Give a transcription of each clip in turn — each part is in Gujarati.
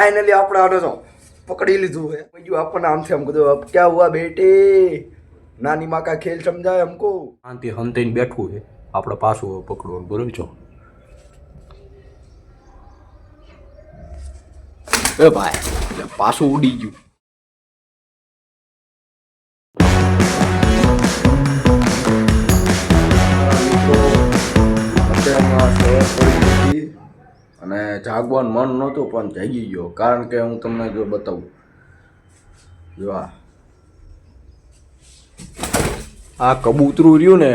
फाइनली આપણે આને તો પકડી લીધું है બીજું આપણને આમથી આમ કીધું अब क्या हुआ बेटे नानी माँ का खेल समझा हमको શાંતિ હંતાઈને બેઠું છે આપણે પાછું પકડવાનું બરોબર છો એ ભાઈ પાછું ઉડી ગયું અને જાગવાનું મન નહોતું પણ જાગી ગયો કારણ કે હું તમને જો બતાવું જો આ કબૂતરું રહ્યું ને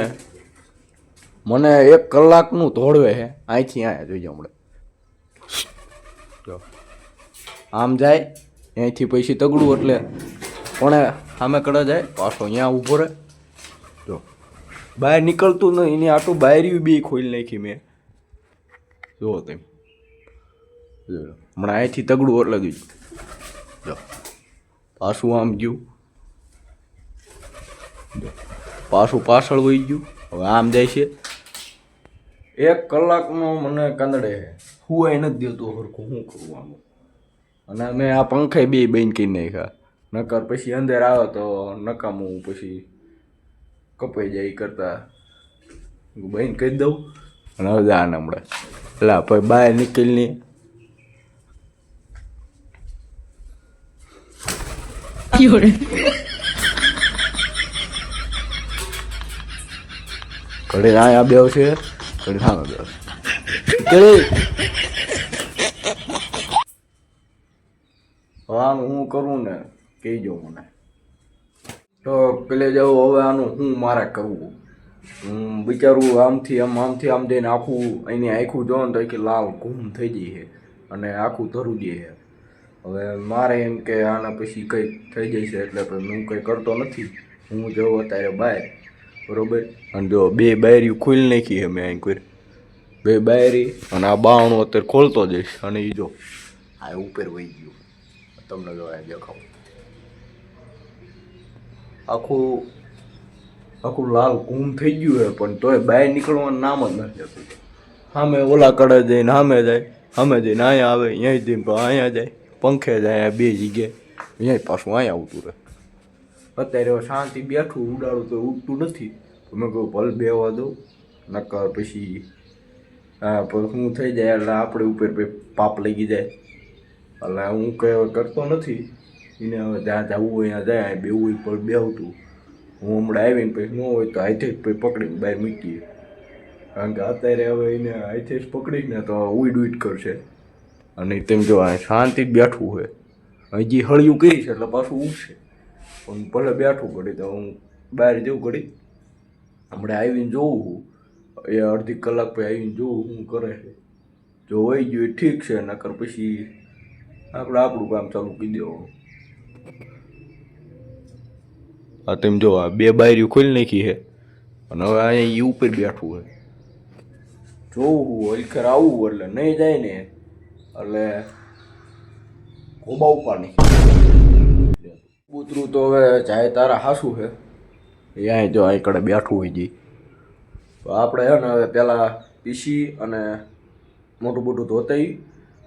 મને 1 કલાકનું દોડવે છે અહીંથી અહીંયા જોઈ જાઓ હમણાં જો આમ જાય અહીંથી પછી તગડું એટલે પણ સામે કડા જાય પાછો અહીંયા ઊભો રહે જો બહાર નીકળતું નહીં એની આટલું બાયરી બી ખોલી નાખી મેં જુઓ તેમ હમણાં અહીંથી તગડું એટલે ગયું જો પાછું આમ ગયું પાછું પાછળ વહી ગયું હવે આમ જાય છે 1 કલાકનો મને કંદડે હુંય નથી દેતું સરખું શું કરવાનું અને મેં આ પંખે બે બંધ કરી નાખ્યા નકર પછી અંદર આવે તો નકામું પછી કપાઈ જાય કરતા બંધ કરી દઉં અને હવે જા હમણાં એટલે પછી બહાર નીકળીને ઘડી અહીંયા બેવ છે ઘડી સામે બેવ ઘડી આનું હું કરું ને કહેજો મને તો પેલે જાઉં હવે આનું હું મારે કરવું હું વિચારું આમથી આમ જઈને આખું એની આખું જોઉં ને તો કે લાલ ઘૂમ થઈ જાય છે અને આખું ધરું દે છે હવે મારે એમ કે આના પછી કંઈક થઈ જાય છે એટલે હું કંઈ કરતો નથી હું જઉં અત્યારે બહાર બરોબર અને જો 2 બાયરી ખોલી નાખી છે મેં અહીં કોઈ 2 બાયરી અને આ બાવણું અત્યારે ખોલતો જઈશ અને એ જો આ ઉપર વહી ગયું તમને જો આ દેખાવું આખું લાલ ઘૂમ થઈ ગયું છે પણ તોય બહાર નીકળવાનું નામ જ નથી જતું સામે ઓલા કડે જઈને સામે જઈને અહીંયા આવે અહીંયા જઈને અહીંયા જાય પંખે જાય 2 જગ્યાએ અહીંયા પાછું અહીંયા આવતું રહે અત્યારે શાંતિ બેઠું ઉડાડું તો ઉડતું નથી મેં કહું ભલે બેવા દઉં નકર પછી હા પછી શું થઈ જાય એટલે આપણે ઉપર પાપ લાગી જાય એટલે હું કંઈ કરતો નથી એને હવે જ્યાં જવું હોય ત્યાં જાય બેવું હોય પર બેવતું હું હમણાં આવીને પછી ન હોય તો હાથે જ પછી પકડીને બહાર મૂકીએ કારણ કે અત્યારે હવે એને હાથે જ પકડીને તો ઉઈડ કરશે અને તેમ જો શાંતિ જ બેઠવું હોય હજી હળિયું કરીશ એટલે પાછું ઉઠશે પણ ભલે બેઠું ઘડી તો હું બહાર જવું ઘડી હમણાં આવીને જોઉં એ અડધી કલાક પછી આવીને જોઉં શું કરે છે જો વહી ગયું એ ઠીક છે નકર પછી આપણે આપણું કામ ચાલુ કરી દેવાનું આ તેમ જો આ 2 બાયરીઓ ખોલી નાખી છે અને હવે અહીંયા એ ઉપર બેઠવું હોય જોવું હલખર આવવું એટલે નહીં જાય ને એટલે ખોબા ઉપાડની કૂતરું તો હવે જાય તારા હાસું છે એ અહીં જો અહીં કડે બેઠું હોય જી તો આપણે છે ને હવે પહેલાં પીસી અને મોટું ધોતાઈ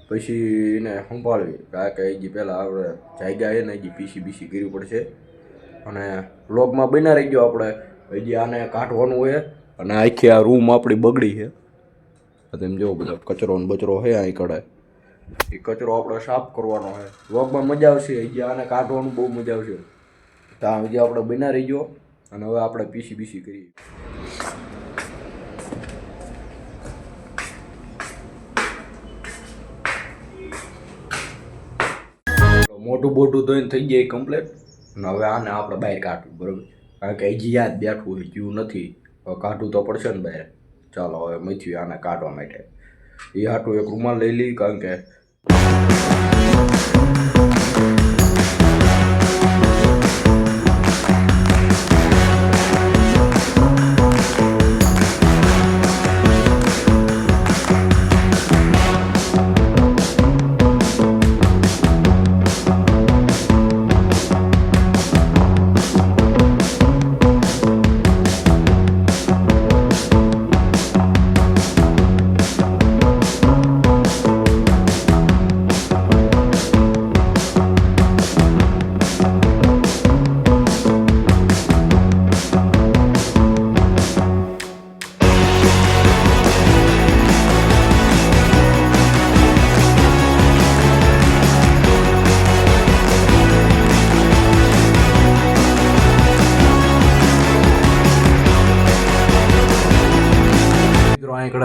પછી એને સંભાળવી કારણ કે હજી પહેલાં આપણે જાગ્યા છે ને હજી પીસી કરવી પડશે અને બ્લોગમાં બના રહી ગયો આપણે હજી આને કાઢવાનું હોય અને આખી આ રૂમ આપણી બગડી છે તેમ જો બધા કચરો ને બચરો છે અહીં કડે એ કચરો આપણે સાફ કરવાનો છે વ્લોગમાં મજા આવશે હજી આને કાઢવાનું બહુ મજા આવશે ત્યાં હજી આપણે બના રહી ગયો અને હવે આપણે પીસી કરીએ મોટું ધોઈને થઈ જાય કમ્પ્લીટ અને હવે આને આપણે બહાર કાઢવું બરાબર કારણ કે હજી યાદ બેઠવું હોય જીવ નથી કાઢવું તો પડશે ને બહાર ચાલો હવે મથ્યું આને કાઢવા માટે એ હાટું એક રૂમાલ લઈ લઈ કારણ કે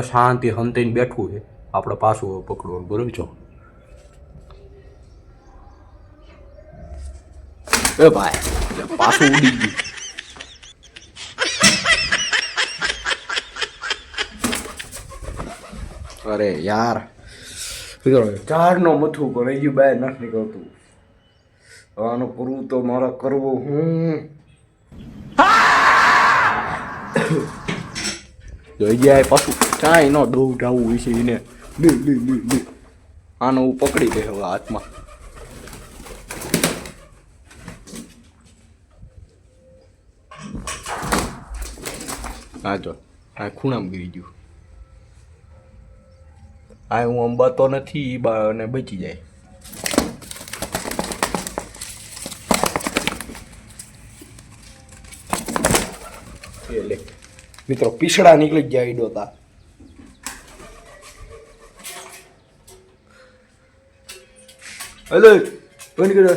આપણે શાંતિ હંતાઈને બેઠવું છે. આપણે પાછું હવે પકડવાનું, બરોબર છો? એ ભાઈ પાછું ઉડી ગયું. અરે યાર, ચારનો મથું પણ હજી બહાર નથી નીકળતું. આનું કરવું તો મારે કરવું. જોઈ જાય પાછું કાંઈ ન દોડ આવું વિશે એને આનો હું પકડી લે હવે હાથમાં. હા જો આ ખૂણામાં ગીરી ગયું. આ હું અંબાતો નથી અને બચી જાય. લે મિત્રો, પીસડા નીકળી ગયા ઈડોતા. હલો બંધ કરો.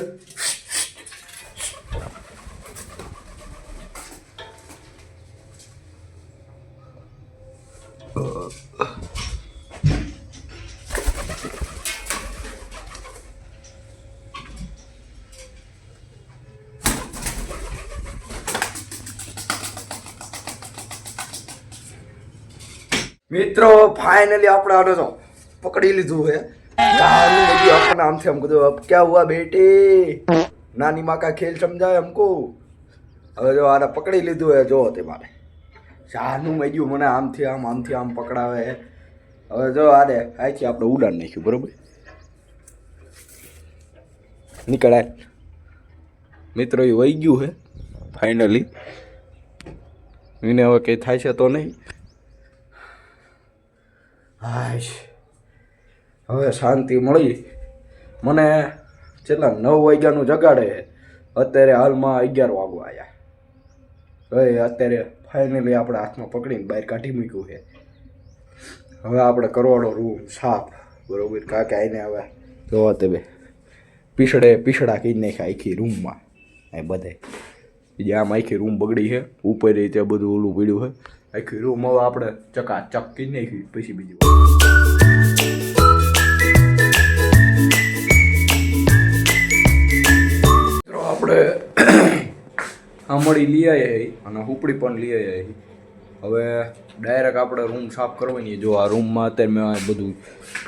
મિત્રો फाइनली આપણે આને તો પકડી લીધું है. ચાલू लगी अपन नाम से हमको तो अब क्या हुआ बेटे, नानी माँ का खेल समझा हमको. હવે જો આને પકડી લીધું હે. જો તે મારે ચાનું મેં ગયું મને આમથી આમ પકડાવે હે. હવે જો આને આથી આપણે ઉડાન નાખ્યું, બરોબર? નીકળાય મિત્રો, એ વહી ગયું હે ફાઇનલી. એને હવે કંઈ થાય છે તો નહીં. હાશ, હવે શાંતિ મળી. મને છેલ્લા 9 વાગ્યાનું જગાડે. અત્યારે હાલમાં 11 વાગવા આવ્યા. હવે અત્યારે ફાઇનલી આપણે હાથમાં પકડીને બહાર કાઢી મૂક્યું છે. હવે આપણે કરવાનો રૂમ સાફ, બરોબર? કાંકે આવીને હવે જોવા તે બે પીસડા કઈ નાખ્યા આખી રૂમમાં. એ બધે બીજા આમ આખી રૂમ બગડી છે. ઉપર રીતે બધું ઓલું પડ્યું છે. આખી રૂમ હવે આપણે ચકાચક કરી નાખી. પછી બીજું આપણે આમળી લઈ આવ્યા અને હુપડી પણ લઈ આવ્યા. હવે ડાયરેક્ટ આપણે રૂમ સાફ કરવાની. જો આ રૂમમાં અત્યારે મેં બધું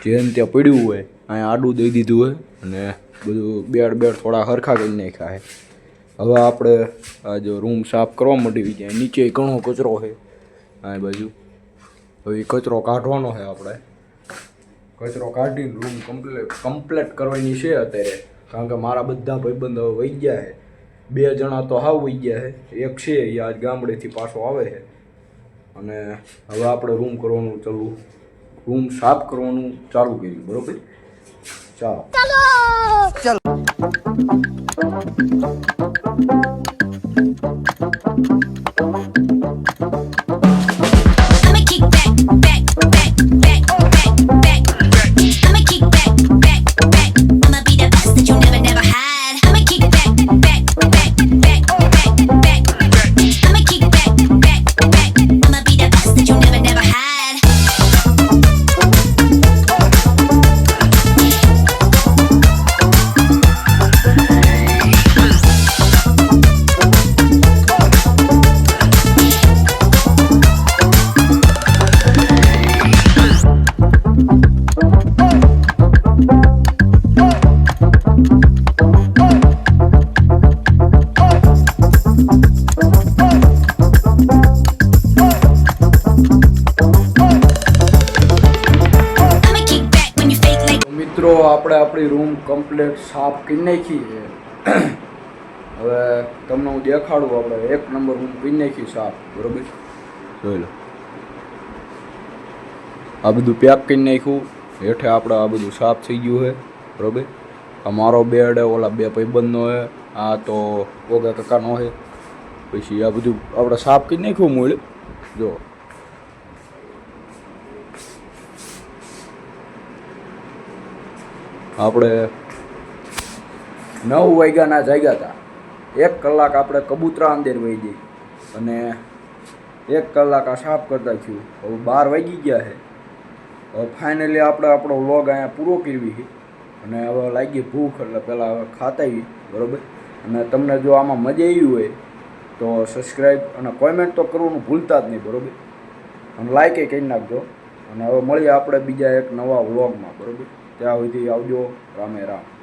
જેમ ત્યાં પડ્યું હોય અહીંયા આડું દઈ દીધું હોય અને બધું બેડ થોડા હરખા કરી નાખ્યા છે. હવે આપણે આ જો રૂમ સાફ કરવા માંડી જાય. નીચે ઘણો કચરો છે આ બાજુ. હવે એ કચરો કાઢવાનો છે આપણે. કચરો કાઢીને રૂમ કમ્પ્લીટ કરવાની છે અત્યારે. કારણ કે મારા બધા ભાઈબંધ હવે વહી ગયા છે. 2 જણા તો હાવ વહી ગયા છે. એક છે એ આજ ગામડેથી પાછો આવે છે. અને હવે આપણે રૂમ સાફ કરવાનું ચાલુ કર્યું, બરોબર? ચાલો. આપણે આપણી રૂમ કમ્પ્લીટ સાફ કરી નાખી છે. હવે તમને હું દેખાડું. આપણે 1 નંબર રૂમ કરી નાખી સાફ, બરોબર? જોઈ લો. આ બધું પેક કરી નાખ્યું. હેઠે આપણે આ બધું સાફ થઈ ગયું છે, બરોબર? આ મારો બેડ, ઓલા 2 ભાઈબંધનો છે, આ તો ઓગા કાકાનો છે. પછી આ બધું આપણે સાફ કરી નાખ્યું મૂળ. જો આપણે 9 વાગ્યાના જાગ્યા હતા. 1 કલાક આપણે કબૂતરા અંદર વહી ગઈ અને 1 કલાક આ સાફ કરતા થયું. હવે 12 વાગી ગયા છે. હવે ફાઇનલી આપણે આપણો વ્લોગ અહીંયા પૂરો કરવી છે અને હવે લાગી ભૂખ એટલે પહેલાં હવે ખાતા આવી બરાબર. અને તમને જો આમાં મજા આવી હોય તો સબસ્ક્રાઈબ અને કોમેન્ટ તો કરવાનું ભૂલતા જ નહીં બરાબર. અને લાઈક એ કરી નાખજો. અને હવે મળીએ આપણે બીજા એક નવા વ્લોગમાં બરાબર. ત્યાં સુધી આવજો. રામે રામ.